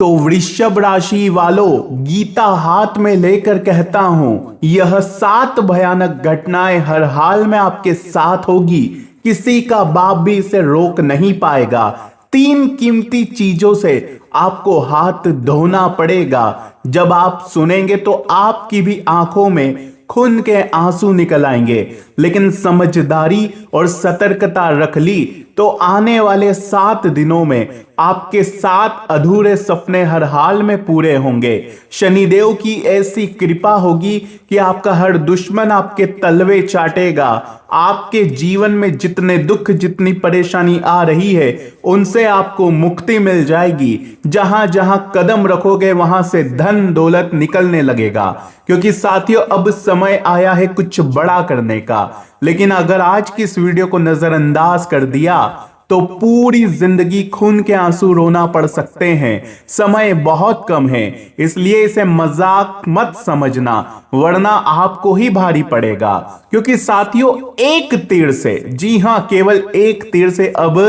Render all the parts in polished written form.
तो वृषभ राशि वालों, गीता हाथ में लेकर कहता हूं, यह 7 भयानक घटनाएं हर हाल में आपके साथ होगी। किसी का बाप भी इसे रोक नहीं पाएगा। 3 कीमती चीजों से आपको हाथ धोना पड़ेगा। जब आप सुनेंगे तो आपकी भी आंखों में खून के आंसू निकल आएंगे, लेकिन समझदारी और सतर्कता रख ली तो आने वाले 7 दिनों में आपके 7 अधूरे सपने हर हाल में पूरे होंगे। शनिदेव की ऐसी कृपा होगी कि आपका हर दुश्मन आपके तलवे चाटेगा। आपके जीवन में जितने दुख, जितनी परेशानी आ रही है, उनसे आपको मुक्ति मिल जाएगी। जहां जहां कदम रखोगे वहां से धन दौलत निकलने लगेगा, क्योंकि साथियों अब समय आया है कुछ बड़ा करने का। लेकिन अगर आज की इस वीडियो को नजरअंदाज कर दिया तो पूरी जिंदगी खून के आंसू रोना पड़ सकते हैं। समय बहुत कम है, इसलिए इसे मजाक मत समझना, वरना आपको ही भारी पड़ेगा। क्योंकि साथियों एक तीर से, जी हां, केवल एक तीर से अब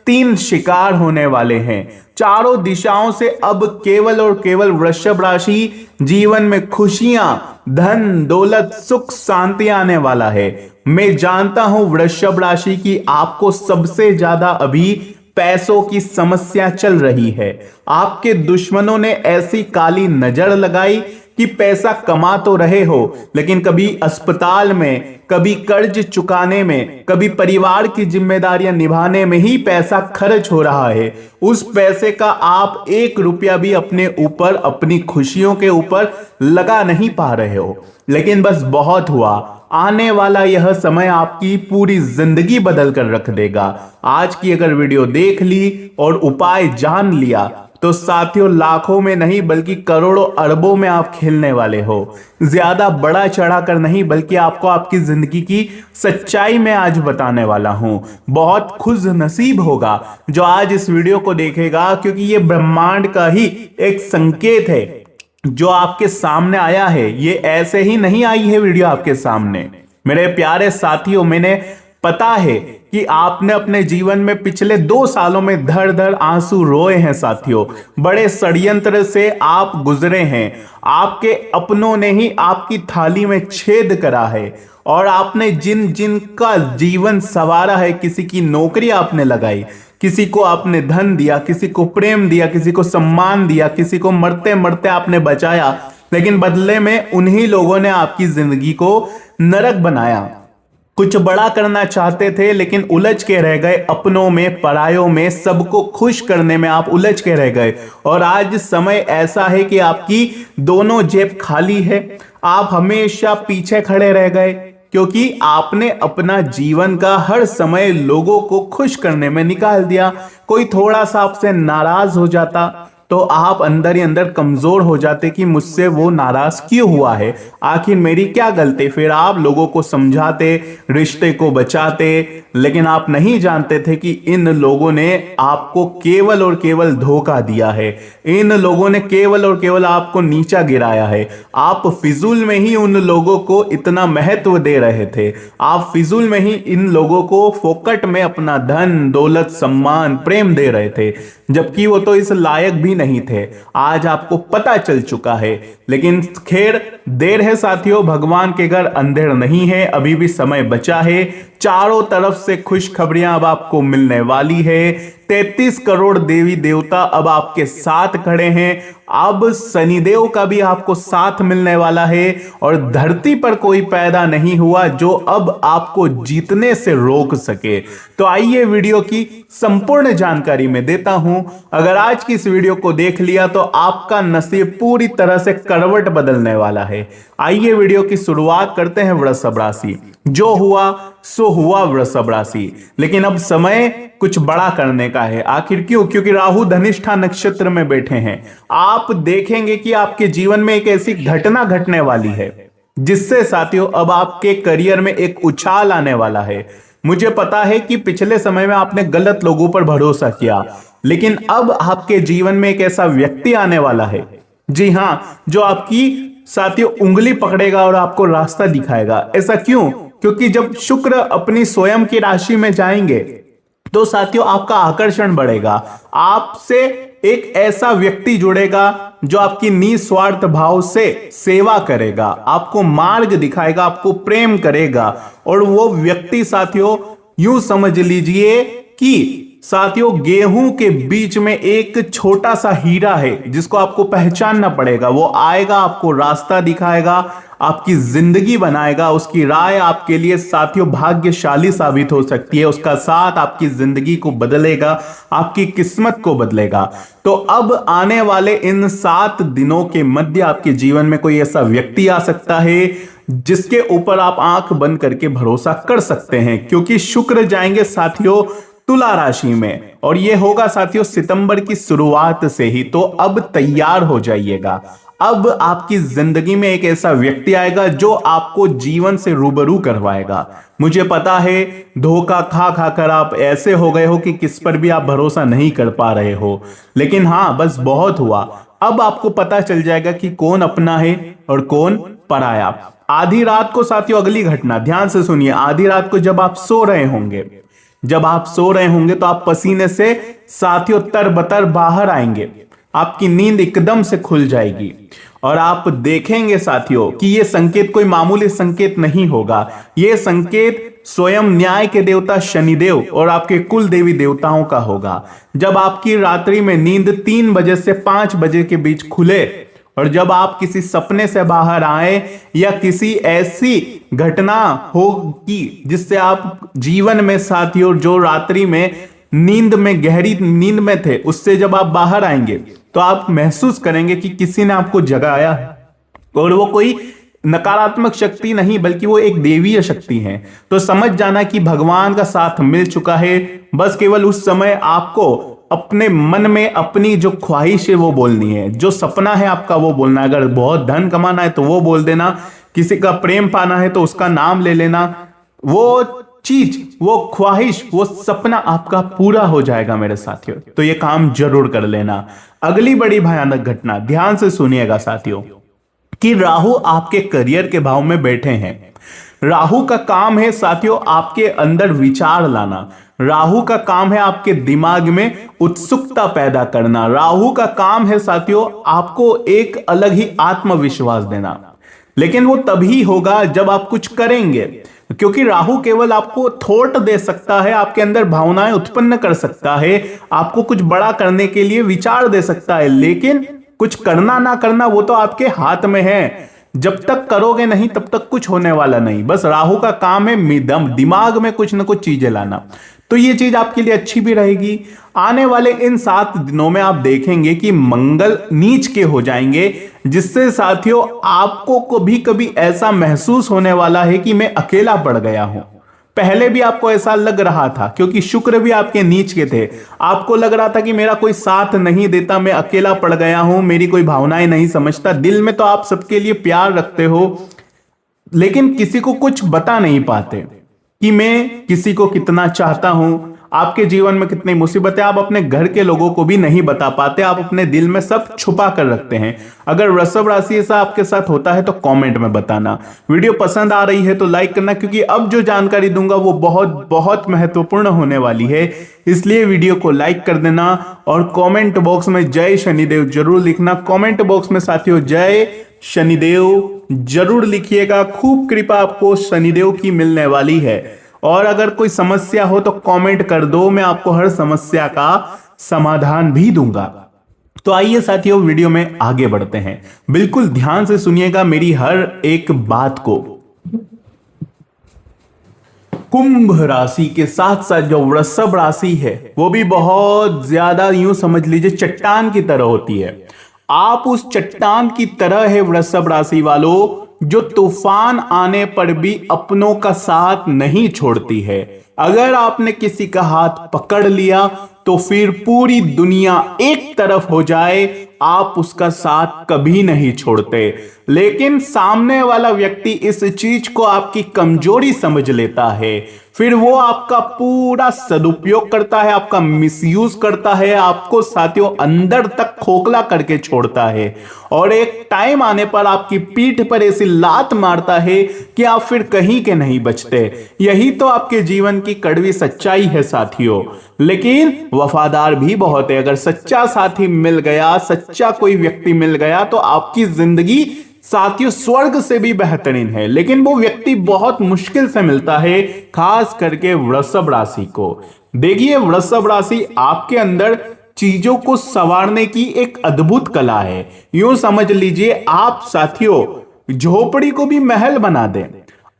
3 शिकार होने वाले हैं। चारों दिशाओं से अब केवल और केवल वृषभ राशि जीवन में खुशियां, धन दौलत, सुख शांति आने वाला है। मैं जानता हूं वृषभ राशि की आपको सबसे ज्यादा अभी पैसों की समस्या चल रही है। आपके दुश्मनों ने ऐसी काली नजर लगाई कि पैसा कमा तो रहे हो, लेकिन कभी अस्पताल में, कभी कर्ज चुकाने में, कभी परिवार की जिम्मेदारियां निभाने में ही पैसा खर्च हो रहा है। उस पैसे का आप 1 रुपया भी अपने ऊपर, अपनी खुशियों के ऊपर लगा नहीं पा रहे हो। लेकिन बस बहुत हुआ, आने वाला यह समय आपकी पूरी जिंदगी बदल कर रख देगा। आज की अगर वीडियो देख ली और उपाय जान लिया तो साथियों लाखों में नहीं बल्कि करोड़ों अरबों में आप खेलने वाले हो। ज्यादा बड़ा चढ़ा कर नहीं, बल्कि आपको आपकी जिंदगी की सच्चाई में आज बताने वाला हूं। बहुत खुश नसीब होगा जो आज इस वीडियो को देखेगा, क्योंकि ये ब्रह्मांड का ही एक संकेत है जो आपके सामने आया है। ये ऐसे ही नहीं आई है वीडियो आपके सामने। मेरे प्यारे साथियों, मैंने पता है कि आपने अपने जीवन में पिछले 2 सालों में धड़ धड़ आंसू रोए हैं साथियों। बड़े षड्यंत्र से आप गुजरे हैं। आपके अपनों ने ही आपकी थाली में छेद करा है, और आपने जिन जिन का जीवन संवारा है, किसी की नौकरी आपने लगाई, किसी को आपने धन दिया, किसी को प्रेम दिया, किसी को सम्मान दिया, किसी को मरते मरते आपने बचाया, लेकिन बदले में उन्हीं लोगों ने आपकी जिंदगी को नरक बनाया। कुछ बड़ा करना चाहते थे लेकिन उलझ के रह गए, अपनों में, परायों में, सबको खुश करने में आप उलझ के रह गए। और आज समय ऐसा है कि आपकी दोनों जेब खाली है। आप हमेशा पीछे खड़े रह गए, क्योंकि आपने अपना जीवन का हर समय लोगों को खुश करने में निकाल दिया। कोई थोड़ा सा आपसे नाराज हो जाता तो आप अंदर ही अंदर कमजोर हो जाते कि मुझसे वो नाराज क्यों हुआ है, आखिर मेरी क्या गलती। फिर आप लोगों को समझाते, रिश्ते को बचाते, लेकिन आप नहीं जानते थे कि इन लोगों ने आपको केवल और केवल धोखा दिया है। इन लोगों ने केवल और केवल आपको नीचा गिराया है। आप फिजूल में ही उन लोगों को इतना महत्व दे रहे थे। आप फिजूल में ही इन लोगों को फोकट में अपना धन दौलत सम्मान प्रेम दे रहे थे, जबकि वो तो इस लायक भी नहीं थे। आज आपको पता चल चुका है, लेकिन खैर देर है साथियों, भगवान के घर अंधेर नहीं है, अभी भी समय बचा है। चारों तरफ से खुशखबरियां अब आपको मिलने वाली है। 33 करोड़ देवी देवता अब आपके साथ खड़े हैं। अब शनिदेव का भी आपको साथ मिलने वाला है, और धरती पर कोई पैदा नहीं हुआ जो अब आपको जीतने से रोक सके। तो आइए वीडियो की संपूर्ण जानकारी मैं देता हूं। अगर आज की इस वीडियो को देख लिया तो आपका नसीब पूरी तरह से करवट बदलने वाला है। आइए वीडियो की शुरुआत करते हैं वृषभ राशि। जो हुआ सो हुआ वृषभ राशि, लेकिन अब समय कुछ बड़ा करने का है। आखिर क्यों? क्योंकि राहु धनिष्ठा नक्षत्र में बैठे हैं। आप देखेंगे कि आपके जीवन में एक ऐसी घटना घटने वाली है जिससे साथियों अब आपके करियर में एक उछाल आने वाला है। मुझे पता है कि पिछले समय में आपने गलत लोगों पर भरोसा किया, लेकिन अब आपके जीवन में एक ऐसा व्यक्ति आने वाला है, जी हां, जो आपकी साथियों उंगली पकड़ेगा और आपको रास्ता दिखाएगा। ऐसा क्यों? क्योंकि जब शुक्र अपनी स्वयं की राशि में जाएंगे तो साथियों आपका आकर्षण बढ़ेगा। आपसे एक ऐसा व्यक्ति जुड़ेगा जो आपकी निस्वार्थ भाव से सेवा करेगा, आपको मार्ग दिखाएगा, आपको प्रेम करेगा। और वो व्यक्ति साथियों यूं समझ लीजिए कि साथियों गेहूं के बीच में एक छोटा सा हीरा है जिसको आपको पहचानना पड़ेगा। वो आएगा, आपको रास्ता दिखाएगा, आपकी जिंदगी बनाएगा। उसकी राय आपके लिए साथियों भाग्यशाली साबित हो सकती है। उसका साथ आपकी जिंदगी को बदलेगा, आपकी किस्मत को बदलेगा। तो अब आने वाले इन 7 दिनों के मध्य आपके जीवन में कोई ऐसा व्यक्ति आ सकता है जिसके ऊपर आप आंख बंद करके भरोसा कर सकते हैं, क्योंकि शुक्र जाएंगे साथियों तुला राशि में, और यह होगा साथियों सितंबर की शुरुआत से ही। तो अब तैयार हो जाइएगा। अब आपकी जिंदगी में एक ऐसा व्यक्ति आएगा जो आपको जीवन से रूबरू करवाएगा। मुझे पता है धोखा खा खाकर आप ऐसे हो गए हो कि किस पर भी आप भरोसा नहीं कर पा रहे हो, लेकिन हां बस बहुत हुआ। अब आपको पता चल जाएगा कि कौन अपना है और कौन पराया। आधी रात को साथियों अगली घटना ध्यान से सुनिए। आधी रात को जब आप सो रहे होंगे, तो आप पसीने से साथियों तरबतर बाहर आएंगे। आपकी नींद एकदम से खुल जाएगी और आप देखेंगे साथियों कि यह संकेत कोई मामूली संकेत नहीं होगा। यह संकेत स्वयं न्याय के देवता शनिदेव और आपके कुल देवी देवताओं का होगा। जब आपकी रात्रि में नींद 3 बजे से 5 बजे के बीच खुले और जब आप किसी सपने से बाहर आए या किसी ऐसी घटना होगी जिससे आप जीवन में साथियों जो रात्रि में नींद में गहरी नींद में थे उससे जब आप बाहर आएंगे तो आप महसूस करेंगे कि किसी ने आपको जगाया है, और वो कोई नकारात्मक शक्ति नहीं बल्कि वो एक देवीय शक्ति है। तो समझ जाना कि भगवान का साथ मिल चुका है। बस केवल उस समय आपको अपने मन में अपनी जो ख्वाहिश है वो बोलनी है, जो सपना है आपका वो बोलना है। अगर बहुत धन कमाना है तो वो बोल देना, किसी का प्रेम पाना है तो उसका नाम ले लेना। वो चीज, वो ख्वाहिश, वो सपना आपका पूरा हो जाएगा मेरे साथियों। तो ये काम जरूर कर लेना। अगली बड़ी भयानक घटना ध्यान से सुनिएगा साथियों कि राहु आपके करियर के भाव में बैठे हैं। राहु का काम है साथियों आपके अंदर विचार लाना। राहु का काम है आपके दिमाग में उत्सुकता पैदा करना। राहु का काम है साथियों आपको एक अलग ही आत्मविश्वास देना। लेकिन वो तभी होगा जब आप कुछ करेंगे, क्योंकि राहु केवल आपको थॉट दे सकता है, आपके अंदर भावनाएं उत्पन्न कर सकता है, आपको कुछ बड़ा करने के लिए विचार दे सकता है, लेकिन कुछ करना ना करना वो तो आपके हाथ में है। जब तक करोगे नहीं तब तक कुछ होने वाला नहीं। बस राहु का काम है दिमाग में कुछ ना कुछ चीजें लाना। तो ये चीज आपके लिए अच्छी भी रहेगी। आने वाले इन 7 दिनों में आप देखेंगे कि मंगल नीच के हो जाएंगे, जिससे साथियों आपको कभी कभी ऐसा महसूस होने वाला है कि मैं अकेला पड़ गया हूं। पहले भी आपको ऐसा लग रहा था क्योंकि शुक्र भी आपके नीच के थे। आपको लग रहा था कि मेरा कोई साथ नहीं देता, मैं अकेला पड़ गया हूं, मेरी कोई भावनाएं नहीं समझता। दिल में तो आप सबके लिए प्यार रखते हो, लेकिन किसी को कुछ बता नहीं पाते कि मैं किसी को कितना चाहता हूं। आपके जीवन में कितनी मुसीबतें आप अपने घर के लोगों को भी नहीं बता पाते। आप अपने दिल में सब छुपा कर रखते हैं। अगर वृषभ राशि ऐसा आपके साथ होता है तो कमेंट में बताना। वीडियो पसंद आ रही है तो लाइक करना, क्योंकि अब जो जानकारी दूंगा वो बहुत बहुत महत्वपूर्ण होने वाली है। इसलिए वीडियो को लाइक कर देना और कमेंट बॉक्स में जय शनिदेव जरूर लिखना। कमेंट बॉक्स में साथियों जय शनिदेव जरूर लिखिएगा। खूब कृपा आपको शनिदेव की मिलने वाली है। और अगर कोई समस्या हो तो कमेंट कर दो, मैं आपको हर समस्या का समाधान भी दूंगा। तो आइए साथियों वीडियो में आगे बढ़ते हैं। बिल्कुल ध्यान से सुनिएगा मेरी हर एक बात को। कुंभ राशि के साथ साथ जो वृषभ राशि है वो भी बहुत ज्यादा यूं समझ लीजिए चट्टान की तरह होती है। आप उस चट्टान की तरह है वृषभ राशि वालों, जो तूफान आने पर भी अपनों का साथ नहीं छोड़ती है। अगर आपने किसी का हाथ पकड़ लिया तो फिर पूरी दुनिया एक तरफ हो जाए, आप उसका साथ कभी नहीं छोड़ते। लेकिन सामने वाला व्यक्ति इस चीज को आपकी कमजोरी समझ लेता है, फिर वो आपका पूरा सदुपयोग करता है, आपका मिसयूज करता है, आपको साथियों अंदर तक खोखला करके छोड़ता है और एक टाइम आने पर आपकी पीठ पर ऐसी लात मारता है कि आप फिर कहीं के नहीं बचते। यही तो आपके जीवन की कड़वी सच्चाई है साथियों। लेकिन वफादार भी बहुत है। अगर सच्चा साथी मिल गया, सच्चा कोई व्यक्ति मिल गया तो आपकी जिंदगी साथियों स्वर्ग से भी बेहतरीन है। लेकिन वो व्यक्ति बहुत मुश्किल से मिलता है, खास करके वृषभ राशि को। देखिए, वृषभ राशि आपके अंदर चीजों को संवारने की एक अद्भुत कला है। यूं समझ लीजिए आप साथियों झोपड़ी को भी महल बना दें।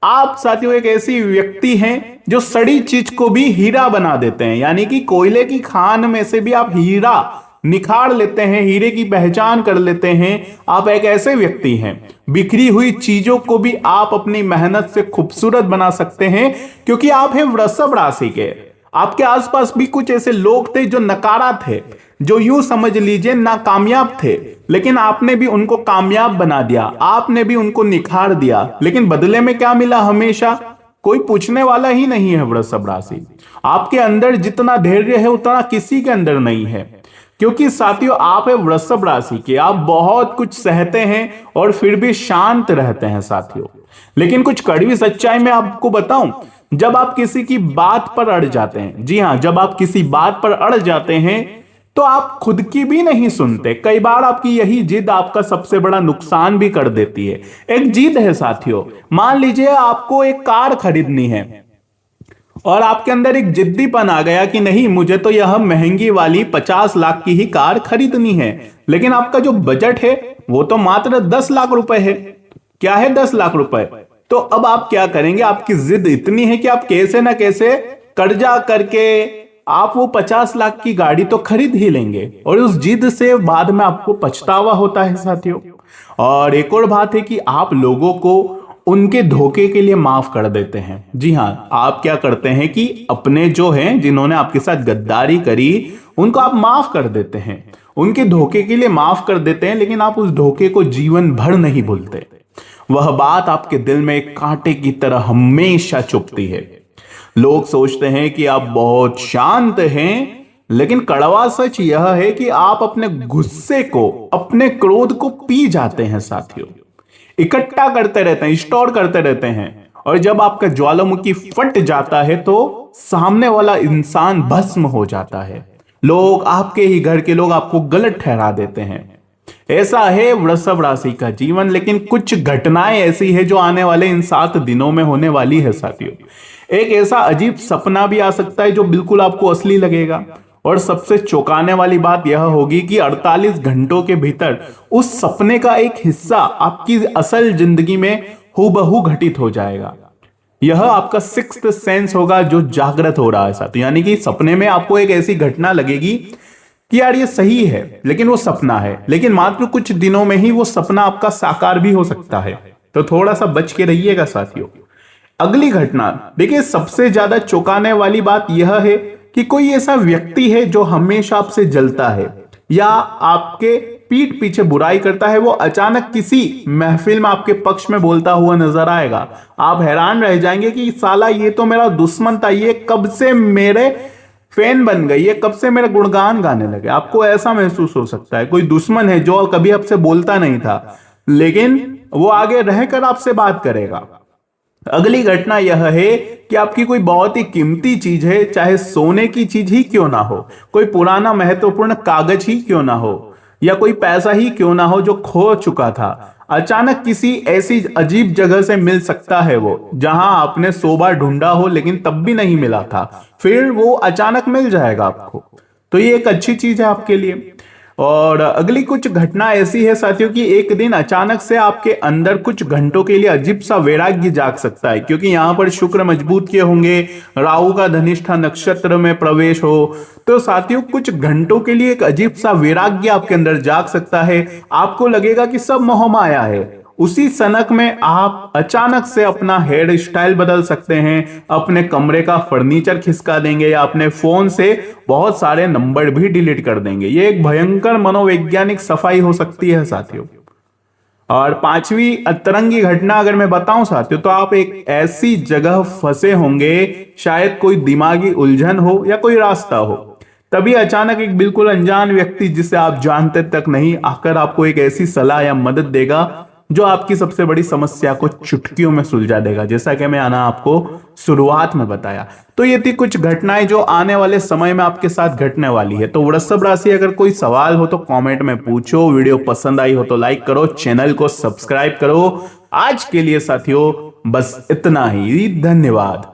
आप साथियों एक ऐसी व्यक्ति हैं जो सड़ी चीज को भी हीरा बना देते हैं, यानी कि कोयले की खान में से भी आप हीरा निखार लेते हैं, हीरे की पहचान कर लेते हैं। आप एक ऐसे व्यक्ति हैं, बिखरी हुई चीजों को भी आप अपनी मेहनत से खूबसूरत बना सकते हैं, क्योंकि आप हैं वृषभ राशि के। आपके आसपास भी कुछ ऐसे लोग थे जो नकारा थे, जो यूं समझ लीजिए नाकामयाब थे, लेकिन आपने भी उनको कामयाब बना दिया, आपने भी उनको निखार दिया। लेकिन बदले में क्या मिला? हमेशा कोई पूछने वाला ही नहीं है। वृषभ राशि, आपके अंदर जितना धैर्य है उतना किसी के अंदर नहीं है, क्योंकि साथियों आप है वृषभ राशि के। आप बहुत कुछ सहते हैं और फिर भी शांत रहते हैं साथियों। लेकिन कुछ कड़वी सच्चाई मैं आपको बताऊं, जब आप किसी की बात पर अड़ जाते हैं, जी हां, जब आप किसी बात पर अड़ जाते हैं तो आप खुद की भी नहीं सुनते। कई बार आपकी यही जिद आपका सबसे बड़ा नुकसान भी कर देती है। एक जिद है साथियों, मान लीजिए आपको एक कार खरीदनी है और आपके अंदर एक जिद्दीपन आ गया कि नहीं, मुझे तो यह महंगी वाली 50 लाख की ही कार खरीदनी है। लेकिन आपका जो बजट है वो तो मात्र 10 लाख रुपए है। क्या है? 10 लाख रुपए। तो अब आप क्या करेंगे? आपकी जिद इतनी है कि आप कैसे ना कैसे कर्जा करके आप वो 50 लाख की गाड़ी तो खरीद ही लेंगे, और उस जिद से बाद में आपको पछतावा होता है साथियों। और एक और बात है कि आप लोगों को उनके धोखे के लिए माफ कर देते हैं। जी हां, आप क्या करते हैं कि अपने जो हैं, जिन्होंने आपके साथ गद्दारी करी, उनको आप माफ कर देते हैं, उनके धोखे के लिए माफ कर देते हैं, लेकिन आप उस धोखे को जीवन भर नहीं भूलते। वह बात आपके दिल में एक कांटे की तरह हमेशा चुभती है। लोग सोचते हैं कि आप बहुत शांत हैं, लेकिन कड़वा सच यह है कि आप अपने गुस्से को, अपने क्रोध को पी जाते हैं साथियों। इकट्ठा करते रहते हैं, स्टोर करते रहते हैं, और जब आपका ज्वालामुखी फट जाता है तो सामने वाला इंसान भस्म हो जाता है। लोग, आपके ही घर के लोग आपको गलत ठहरा देते हैं। ऐसा है वृषभ राशि का जीवन। लेकिन कुछ घटनाएं ऐसी है जो आने वाले इन 7 दिनों में होने वाली है साथियों। एक ऐसा अजीब सपना भी आ सकता है जो बिल्कुल आपको असली लगेगा, और सबसे चौंकाने वाली बात यह होगी कि 48 घंटों के भीतर उस सपने का एक हिस्सा आपकी असल जिंदगी में हूबहू घटित हो जाएगा। यह आपका सिक्स्थ सेंस होगा जो जागृत हो रहा है साथियों। यानी कि सपने में आपको एक ऐसी घटना लगेगी कि यार ये सही है, लेकिन वो सपना है। लेकिन मात्र कुछ दिनों में ही वो सपना आपका साकार भी हो सकता है, तो थोड़ा सा बच के रहिएगा साथियों। अगली घटना देखिए, सबसे ज्यादा चौंकाने वाली बात यह है कि कोई ऐसा व्यक्ति है जो हमेशा आपसे जलता है या आपके पीठ पीछे बुराई करता है, वो अचानक किसी महफिल में आपके पक्ष में बोलता हुआ नजर आएगा। आप हैरान रह जाएंगे कि साला ये तो मेरा दुश्मन था, ये कब से मेरे फैन बन गई, ये कब से मेरा गुणगान गाने लगे। आपको ऐसा महसूस हो सकता है कोई दुश्मन है जो कभी आपसे बोलता नहीं था, लेकिन वो आगे रहकर आपसे बात करेगा। अगली घटना यह है कि आपकी कोई बहुत ही कीमती चीज है, चाहे सोने की चीज ही क्यों ना हो, कोई पुराना महत्वपूर्ण कागज ही क्यों ना हो, या कोई पैसा ही क्यों ना हो जो खो चुका था, अचानक किसी ऐसी अजीब जगह से मिल सकता है वो, जहां आपने 100 बार ढूंढा हो लेकिन तब भी नहीं मिला था, फिर वो अचानक मिल जाएगा आपको। तो ये एक अच्छी चीज है आपके लिए। और अगली कुछ घटना ऐसी है साथियों कि एक दिन अचानक से आपके अंदर कुछ घंटों के लिए अजीब सा वैराग्य जाग सकता है, क्योंकि यहां पर शुक्र मजबूत किए होंगे, राहु का धनिष्ठा नक्षत्र में प्रवेश हो, तो साथियों कुछ घंटों के लिए एक अजीब सा वैराग्य आपके अंदर जाग सकता है। आपको लगेगा कि सब मोह माया है। उसी सनक में आप अचानक से अपना हेयर स्टाइल बदल सकते हैं, अपने कमरे का फर्नीचर खिसका देंगे, या अपने फोन से बहुत सारे नंबर भी डिलीट कर देंगे। ये एक भयंकर मनोवैज्ञानिक सफाई हो सकती है साथियों। और पांचवी अतरंगी घटना अगर मैं बताऊं साथियों, तो आप एक ऐसी जगह फंसे होंगे, शायद कोई दिमागी उलझन हो या कोई रास्ता हो। तभी अचानक एक बिल्कुल अनजान व्यक्ति जिसे आप जानते तक नहीं, आकर आपको एक ऐसी सलाह या मदद देगा जो आपकी सबसे बड़ी समस्या को चुटकियों में सुलझा देगा, जैसा कि मैंने आपको शुरुआत में बताया। तो ये थी कुछ घटनाएं जो आने वाले समय में आपके साथ घटने वाली है। तो वृषभ राशि, अगर कोई सवाल हो तो कमेंट में पूछो, वीडियो पसंद आई हो तो लाइक करो, चैनल को सब्सक्राइब करो। आज के लिए साथियों बस इतना ही, धन्यवाद।